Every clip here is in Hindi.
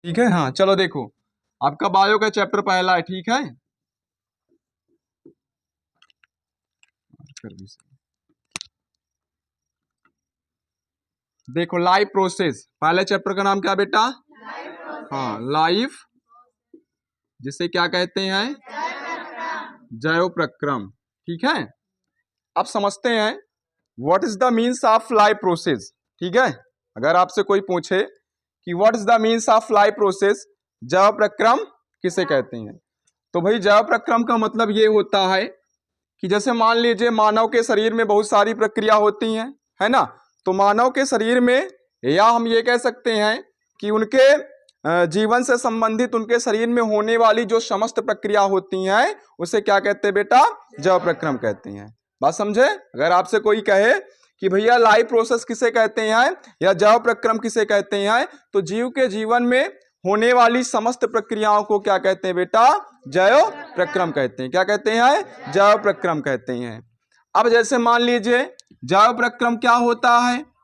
ठीक है। हाँ चलो देखो, आपका बायो का चैप्टर पहला है, ठीक है। देखो लाइफ प्रोसेस, पहले चैप्टर का नाम क्या बेटा? हाँ लाइफ, जिसे क्या कहते हैं? जैव प्रक्रम। ठीक है। अब समझते हैं what is the means of life process. ठीक है, अगर आपसे कोई पूछे कि what is the means of life process, जैव प्रक्रम किसे कहते हैं, तो भाई जैव प्रक्रम का मतलब ये होता है कि जैसे मान लीजिए मानव के शरीर में बहुत सारी प्रक्रिया होती हैं, है ना। तो मानव के शरीर में, या हम ये कह सकते हैं कि उनके जीवन से संबंधित उनके शरीर में होने वाली जो समस्त प्रक्रिया होती हैं उसे क्या कहते हैं बेटा? जैव प्रक्रम कहते हैं। बात समझे? अगर आपसे कोई कहे कि भैया लाइफ प्रोसेस किसे कहते हैं या जैव प्रक्रम किसे कहते हैं, तो जीव के जीवन में होने वाली समस्त प्रक्रियाओं को क्या कहते हैं बेटा? जैव प्रक्रम कहते हैं। क्या कहते हैं? जैव प्रक्रम कहते हैं। अब जैसे मान लीजिए जैव प्रक्रम क्या होता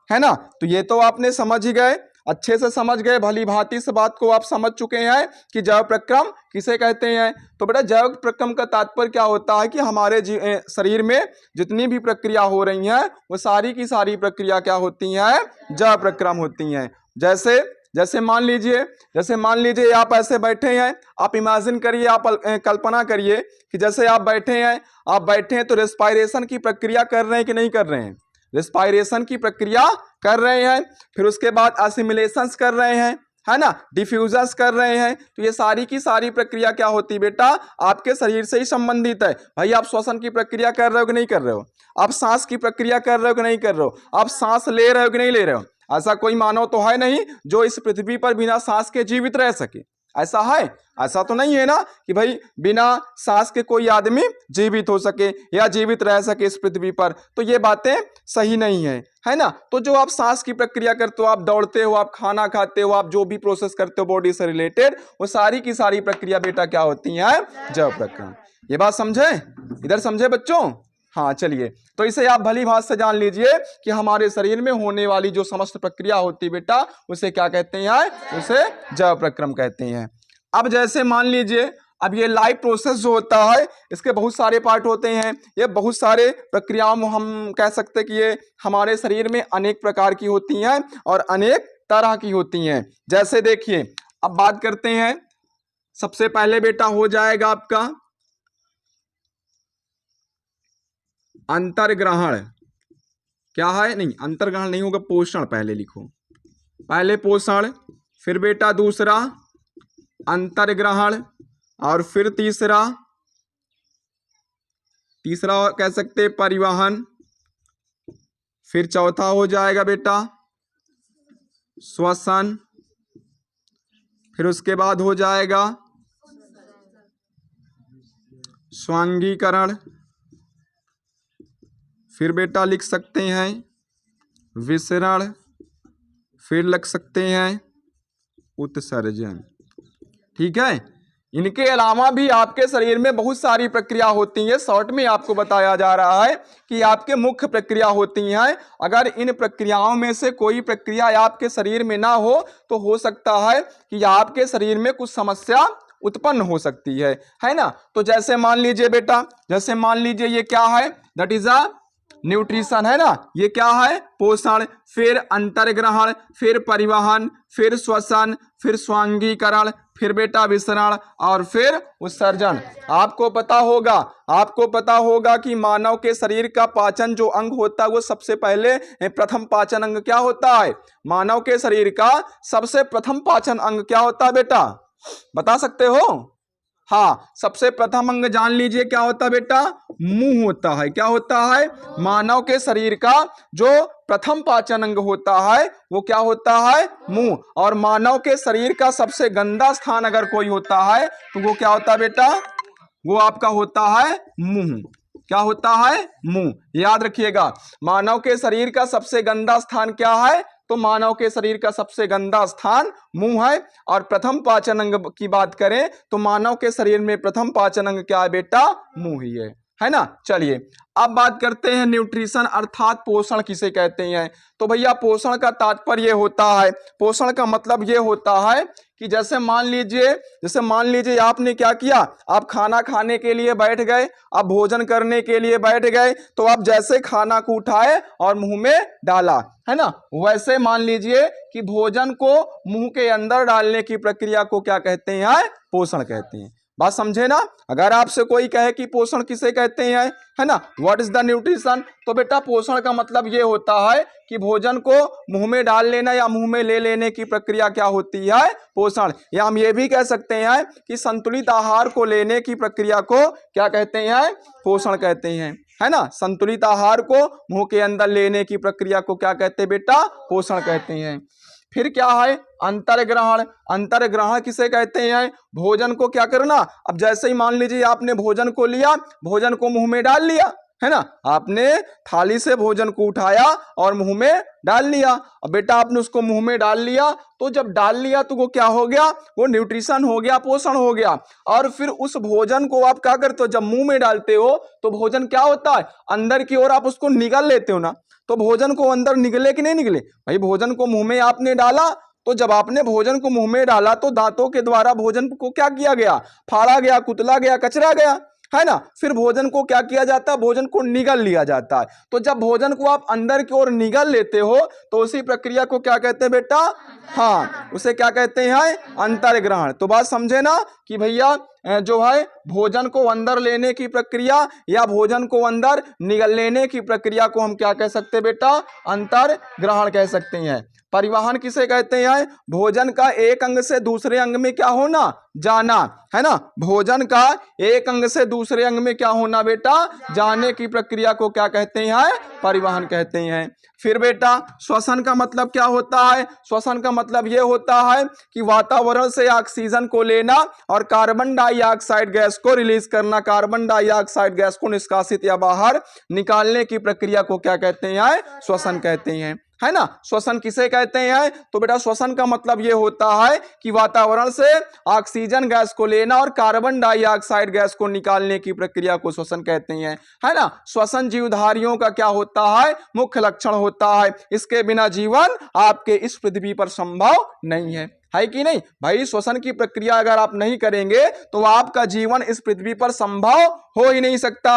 है ना। तो ये तो आपने समझ ही गए, अच्छे से समझ गए, भली भांति से बात को आप समझ चुके हैं कि जैव प्रक्रम किसे कहते हैं। तो बेटा जैव प्रक्रम का तात्पर्य क्या होता है कि हमारे शरीर में जितनी भी प्रक्रिया हो रही हैं वो सारी की सारी प्रक्रिया क्या होती हैं? जैव प्रक्रम होती हैं। जैसे मान लीजिए आप ऐसे बैठे हैं, आप इमेजिन करिए, आप कल्पना करिए कि जैसे आप बैठे हैं तो रेस्पायरेशन की प्रक्रिया कर रहे हैं कि नहीं कर रहे हैं? रेस्पायरेशन की प्रक्रिया कर रहे हैं, फिर उसके बाद असिमिलेशंस कर रहे हैं, है ना, डिफ्यूजन्स कर रहे हैं। तो ये सारी की सारी प्रक्रिया क्या होती है बेटा? आपके शरीर से ही संबंधित है। भाई आप श्वसन की प्रक्रिया कर रहे हो कि नहीं कर रहे हो? आप सांस की प्रक्रिया कर रहे हो कि नहीं कर रहे हो? आप सांस ले रहे हो कि नहीं ले रहे हो? ऐसा कोई मानव तो है नहीं जो इस पृथ्वी पर बिना सांस के जीवित रह सके। ऐसा है? ऐसा तो नहीं है ना कि भाई बिना सांस के कोई आदमी जीवित हो सके या जीवित रह सके इस पृथ्वी पर। तो ये बातें सही नहीं है ना। तो जो आप सांस की प्रक्रिया करते हो, आप दौड़ते हो, आप खाना खाते हो, आप जो भी प्रोसेस करते हो बॉडी से रिलेटेड, वो सारी की सारी प्रक्रिया बेटा क्या होती है? जैव प्रक्रम। ये बात समझे? इधर समझे बच्चों? हाँ चलिए, तो इसे आप भली भांति से जान लीजिए कि हमारे शरीर में होने वाली जो समस्त प्रक्रिया होती है बेटा उसे क्या कहते हैं? उसे जैव प्रक्रम कहते हैं। अब जैसे मान लीजिए, अब ये लाइफ प्रोसेस जो होता है इसके बहुत सारे पार्ट होते हैं, ये बहुत सारे प्रक्रियाओं में हम कह सकते हैं कि ये हमारे शरीर में अनेक प्रकार की होती हैं और अनेक तरह की होती हैं। जैसे देखिए, अब बात करते हैं, सबसे पहले बेटा हो जाएगा आपका अंतर्ग्रहण। क्या है? नहीं अंतर्ग्रहण नहीं होगा, पोषण पहले लिखो। पहले पोषण, फिर बेटा दूसरा अंतर्ग्रहण, और फिर तीसरा कह सकते परिवहन, फिर चौथा हो जाएगा बेटा श्वसन, फिर उसके बाद हो जाएगा स्वांगीकरण, फिर बेटा लिख सकते हैं विसरण, फिर लिख सकते हैं उत्सर्जन। ठीक है। इनके अलावा भी आपके शरीर में बहुत सारी प्रक्रिया होती है। शॉर्ट में आपको बताया जा रहा है कि आपके मुख्य प्रक्रिया होती हैं। अगर इन प्रक्रियाओं में से कोई प्रक्रिया आपके शरीर में ना हो तो हो सकता है कि आपके शरीर में कुछ समस्या उत्पन्न हो सकती है ना। तो जैसे मान लीजिए बेटा, जैसे मान लीजिए ये क्या है? दैट इज अ न्यूट्रिशन, है ना। ये क्या है? पोषण, फिर अंतर्ग्रहण, फिर परिवहन, फिर श्वसन, फिर स्वांगीकरण, फिर बेटा विसरण, और फिर उत्सर्जन। आपको पता होगा कि मानव के शरीर का पाचन जो अंग होता है वो सबसे पहले प्रथम पाचन अंग क्या होता है? मानव के शरीर का सबसे प्रथम पाचन अंग क्या होता है बेटा? बता सकते हो? हाँ, सबसे प्रथम अंग जान लीजिए क्या होता है बेटा? मुंह होता है। क्या होता है? मानव के शरीर का जो प्रथम पाचन अंग होता है वो क्या होता है? मुंह। और मानव के शरीर का सबसे गंदा स्थान अगर कोई होता है तो वो क्या होता है बेटा? वो आपका होता है मुंह। क्या होता है? मुंह। याद रखिएगा, मानव के शरीर का सबसे गंदा स्थान क्या है? तो मानव के शरीर का सबसे गंदा स्थान मुंह है। और प्रथम पाचन अंग की बात करें तो मानव के शरीर में प्रथम पाचन अंग क्या है बेटा? मुंह ही है। है ना। चलिए अब बात करते हैं न्यूट्रिशन अर्थात पोषण किसे कहते हैं। तो भैया पोषण का तात्पर्य होता है, पोषण का मतलब ये होता है कि जैसे मान लीजिए आपने क्या किया, आप खाना खाने के लिए बैठ गए, आप भोजन करने के लिए बैठ गए, तो आप जैसे खाना को उठाए और मुंह में डाला, है ना, वैसे मान लीजिए कि भोजन को मुंह के अंदर डालने की प्रक्रिया को क्या कहते हैं, पोषण कहते हैं। बात समझे ना। अगर आपसे कोई कहे कि पोषण किसे कहते हैं, है ना, व्हाट इज द न्यूट्रिशन, तो बेटा पोषण का मतलब ये होता है कि भोजन को मुंह में डाल लेना या मुंह में ले लेने की प्रक्रिया क्या होती है, पोषण। या हम ये भी कह सकते हैं कि संतुलित आहार को लेने की प्रक्रिया को क्या कहते हैं, पोषण कहते हैं, है ना। संतुलित आहार को मुंह के अंदर लेने की प्रक्रिया को क्या कहते हैं बेटा, पोषण कहते हैं। फिर क्या है, अंतर्ग्रहण। अंतर्ग्रहण किसे कहते हैं, भोजन को क्या करना, अब जैसे ही मान लीजिए आपने भोजन को लिया, भोजन को मुंह में डाल लिया, है ना, आपने थाली से भोजन को उठाया और मुंह में डाल लिया। अब बेटा आपने उसको मुंह में डाल लिया, तो जब डाल लिया तो वो क्या हो गया, वो न्यूट्रिशन हो गया, पोषण हो गया। और फिर उस भोजन को आप क्या करते हो, जब मुंह में डालते हो तो भोजन क्या होता है, अंदर की ओर आप उसको निगल लेते हो ना। तो भोजन को अंदर निगले कि नहीं निगले, भाई भोजन को मुंह में आपने डाला, तो जब आपने भोजन को मुंह में डाला तो दांतों के द्वारा भोजन को क्या किया गया, फाड़ा गया, कुतला गया, कचरा गया, है ना। फिर भोजन को क्या किया जाता है, भोजन को निगल लिया जाता है। तो जब भोजन को आप अंदर की ओर निगल लेते हो तो उसी प्रक्रिया को क्या कहते हैं बेटा, हाँ, उसे क्या कहते हैं, अंतर्ग्रहण। तो बात समझे ना कि भैया जो है भोजन को अंदर लेने की प्रक्रिया या भोजन को अंदर निगल लेने की प्रक्रिया को हम क्या कह सकते हैं बेटा, अंतर्ग्रहण कह सकते हैं। परिवहन किसे कहते हैं, भोजन का एक अंग से दूसरे अंग में क्या होना, जाना, है ना। भोजन का एक अंग से दूसरे अंग में क्या होना बेटा, जाने की प्रक्रिया को क्या कहते हैं, परिवहन कहते हैं। फिर बेटा श्वसन का मतलब क्या होता है, श्वसन का मतलब यह होता है कि वातावरण से ऑक्सीजन को लेना और कार्बन डाइऑक्साइड गैस को रिलीज करना, कार्बन डाइऑक्साइड गैस को निष्कासित या बाहर निकालने की प्रक्रिया को क्या कहते हैं, श्वसन कहते हैं, है ना। श्वसन किसे कहते हैं, तो बेटा श्वसन का मतलब यह होता है कि वातावरण से ऑक्सीजन गैस को लेना और कार्बन डाइऑक्साइड गैस को निकालने की प्रक्रिया को श्वसन कहते हैं, है ना। श्वसन जीवधारियों का क्या होता है, मुख्य लक्षण होता है। इसके बिना जीवन आपके इस पृथ्वी पर संभव नहीं है कि नहीं भाई। श्वसन की प्रक्रिया अगर आप नहीं करेंगे तो आपका जीवन इस पृथ्वी पर संभव हो ही नहीं सकता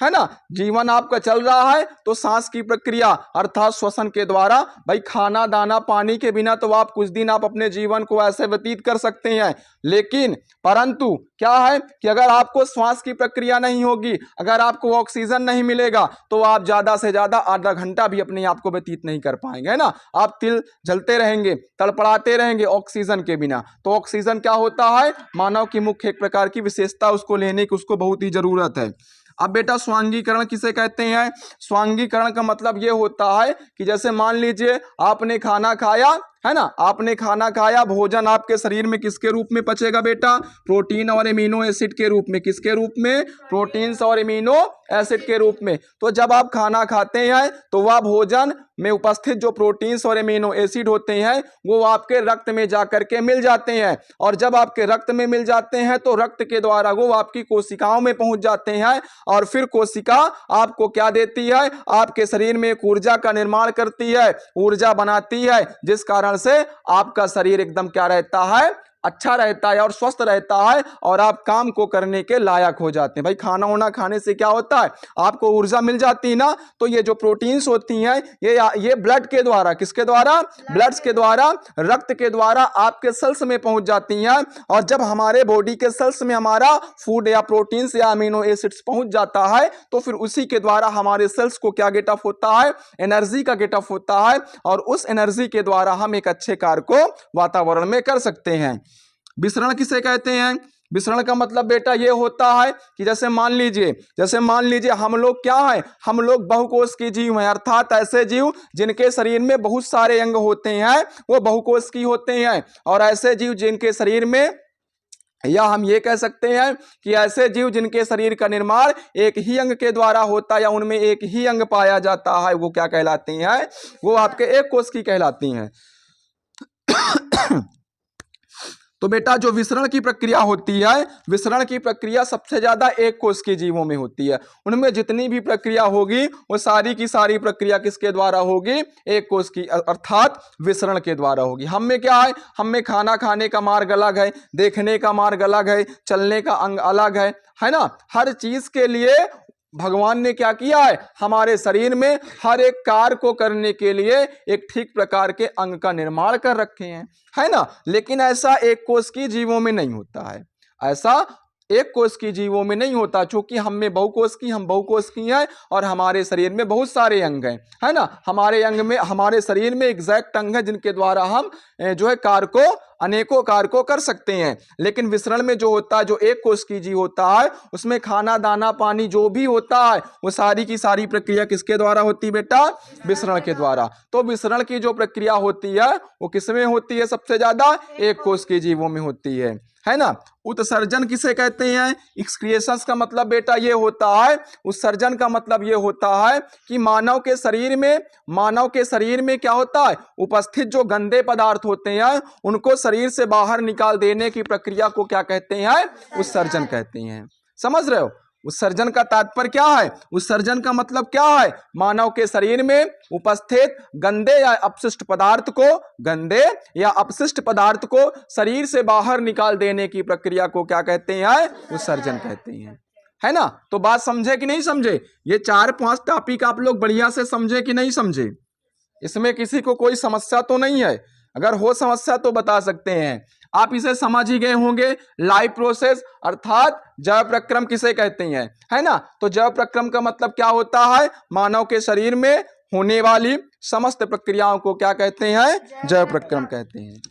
है ना। जीवन आपका चल रहा है तो सांस की प्रक्रिया अर्थात श्वसन के द्वारा। भाई खाना दाना पानी के बिना तो आप कुछ दिन आप अपने जीवन को ऐसे व्यतीत कर सकते हैं, लेकिन परंतु क्या है कि अगर आपको श्वास की प्रक्रिया नहीं होगी, अगर आपको ऑक्सीजन नहीं मिलेगा तो आप ज्यादा से ज्यादा आधा घंटा भी अपने आप को व्यतीत नहीं कर पाएंगे, है ना। आप तिल जलते रहेंगे, तड़पड़ाते रहेंगे ऑक्सीजन के बिना। तो ऑक्सीजन क्या होता है, मानव की मुख्य एक प्रकार की विशेषता, उसको लेने की उसको बहुत ही जरूरत है। अब बेटा स्वांगीकरण किसे कहते हैं, स्वांगीकरण का मतलब यह होता है कि जैसे मान लीजिए आपने खाना खाया, है ना, आपने खाना खाया, भोजन आपके शरीर में किसके रूप में पचेगा बेटा, प्रोटीन और एमिनो एसिड के रूप में। किसके रूप में, प्रोटीन्स और एमिनो एसिड के रूप में। तो जब आप खाना खाते हैं तो वह भोजन में उपस्थित जो प्रोटीन्स और एमिनो एसिड होते हैं वो आपके रक्त में जाकर के मिल जाते हैं, और जब आपके रक्त में मिल जाते हैं तो रक्त के द्वारा वो आपकी कोशिकाओं में पहुंच जाते हैं, और फिर कोशिका आपको क्या देती है, आपके शरीर में एक ऊर्जा का निर्माण करती है, ऊर्जा बनाती है, जिस कारण से आपका शरीर एकदम क्या रहता है, अच्छा रहता है और स्वस्थ रहता है, और आप काम को करने के लायक हो जाते हैं। भाई खाना वाना खाने से क्या होता है, आपको ऊर्जा मिल जाती है ना। तो ये जो प्रोटीन्स होती हैं ये ब्लड के द्वारा, किसके द्वारा, ब्लड्स के द्वारा, रक्त के द्वारा आपके सेल्स में पहुंच जाती हैं। और जब हमारे बॉडी के सेल्स में हमारा फूड या प्रोटीन्स या अमीनो एसिड्स पहुंच जाता है तो फिर उसी के द्वारा हमारे सेल्स को क्या गेट अप होता है, एनर्जी का गेट अप होता है, और उस एनर्जी के द्वारा हम एक अच्छे कार्य को वातावरण में कर सकते हैं। विसरण किसे कहते हैं, विसरण का मतलब बेटा ये होता है कि जैसे मान लीजिए हम लोग क्या है, हम लोग बहुकोषीय जीव हैं, अर्थात ऐसे जीव जिनके शरीर में बहुत सारे अंग होते हैं वो बहुकोषीय होते हैं। और ऐसे जीव जिनके शरीर में, या हम ये कह सकते हैं कि ऐसे जीव जिनके शरीर का निर्माण एक ही अंग के द्वारा होता है या उनमें एक ही अंग पाया जाता है, वो क्या कहलाती हैं, वो आपके एक कोष की कहलाती हैं। तो बेटा जो विसरण की प्रक्रिया होती है, विसरण की प्रक्रिया सबसे ज्यादा एक कोष के जीवों में होती है। उनमें जितनी भी प्रक्रिया होगी वो सारी की सारी प्रक्रिया किसके द्वारा होगी? एक कोष की, अर्थात विसरण के द्वारा होगी। हम में क्या है? हम में खाना खाने का मार्ग अलग है, देखने का मार्ग अलग है, चलने का अंग अलग है ना। हर चीज के लिए भगवान ने क्या किया है? हमारे शरीर में हर एक कार्य को करने के लिए एक ठीक प्रकार के अंग का निर्माण कर रखे हैं, है ना। लेकिन ऐसा एक कोष की जीवों में नहीं होता है, ऐसा एक कोष की जीवों में नहीं होता, क्योंकि हम में बहुकोष की, हम बहुकोष की हैं और हमारे शरीर में बहुत सारे अंग हैं, है ना। हमारे अंग में, हमारे शरीर में एग्जैक्ट अंग है जिनके द्वारा हम जो है कार्य को, अनेकों कार्य को कर सकते हैं। लेकिन विसरण में जो होता है, जो एक कोष की जीव होता है, उसमें खाना दाना पानी जो भी होता है वो सारी की सारी प्रक्रिया किसके द्वारा होती है बेटा? विसरण के द्वारा। तो विसरण की जो प्रक्रिया होती है वो किसमें होती है? सबसे ज्यादा एक कोष के जीवों में होती है ना। उत्सर्जन किसे कहते हैं? एक्सक्रिएशंस का मतलब बेटा ये होता है, उत्सर्जन का मतलब ये होता है कि मानव के शरीर में क्या होता है? उपस्थित जो गंदे पदार्थ होते हैं उनको शरीर से बाहर निकाल देने की प्रक्रिया को क्या कहते हैं? उत्सर्जन कहते हैं। समझ रहे हो? उत्सर्जन का तात्पर्य क्या है? उत्सर्जन का मतलब क्या है? मानव के शरीर में उपस्थित गंदे या अपशिष्ट पदार्थ को शरीर से बाहर निकाल देने की प्रक्रिया को क्या कहते हैं? उत्सर्जन कहते हैं, है ना। तो बात समझे कि नहीं समझे? ये 4-5 टॉपिक आप लोग बढ़िया से समझे कि नहीं समझे? इसमें किसी को कोई समस्या तो नहीं है? अगर हो समस्या तो बता सकते हैं। आप इसे समझ ही गए होंगे। लाइफ प्रोसेस अर्थात जैव प्रक्रम किसे कहते हैं, है ना। तो जैव प्रक्रम का मतलब क्या होता है? मानव के शरीर में होने वाली समस्त प्रक्रियाओं को क्या कहते हैं? जैव प्रक्रम कहते हैं।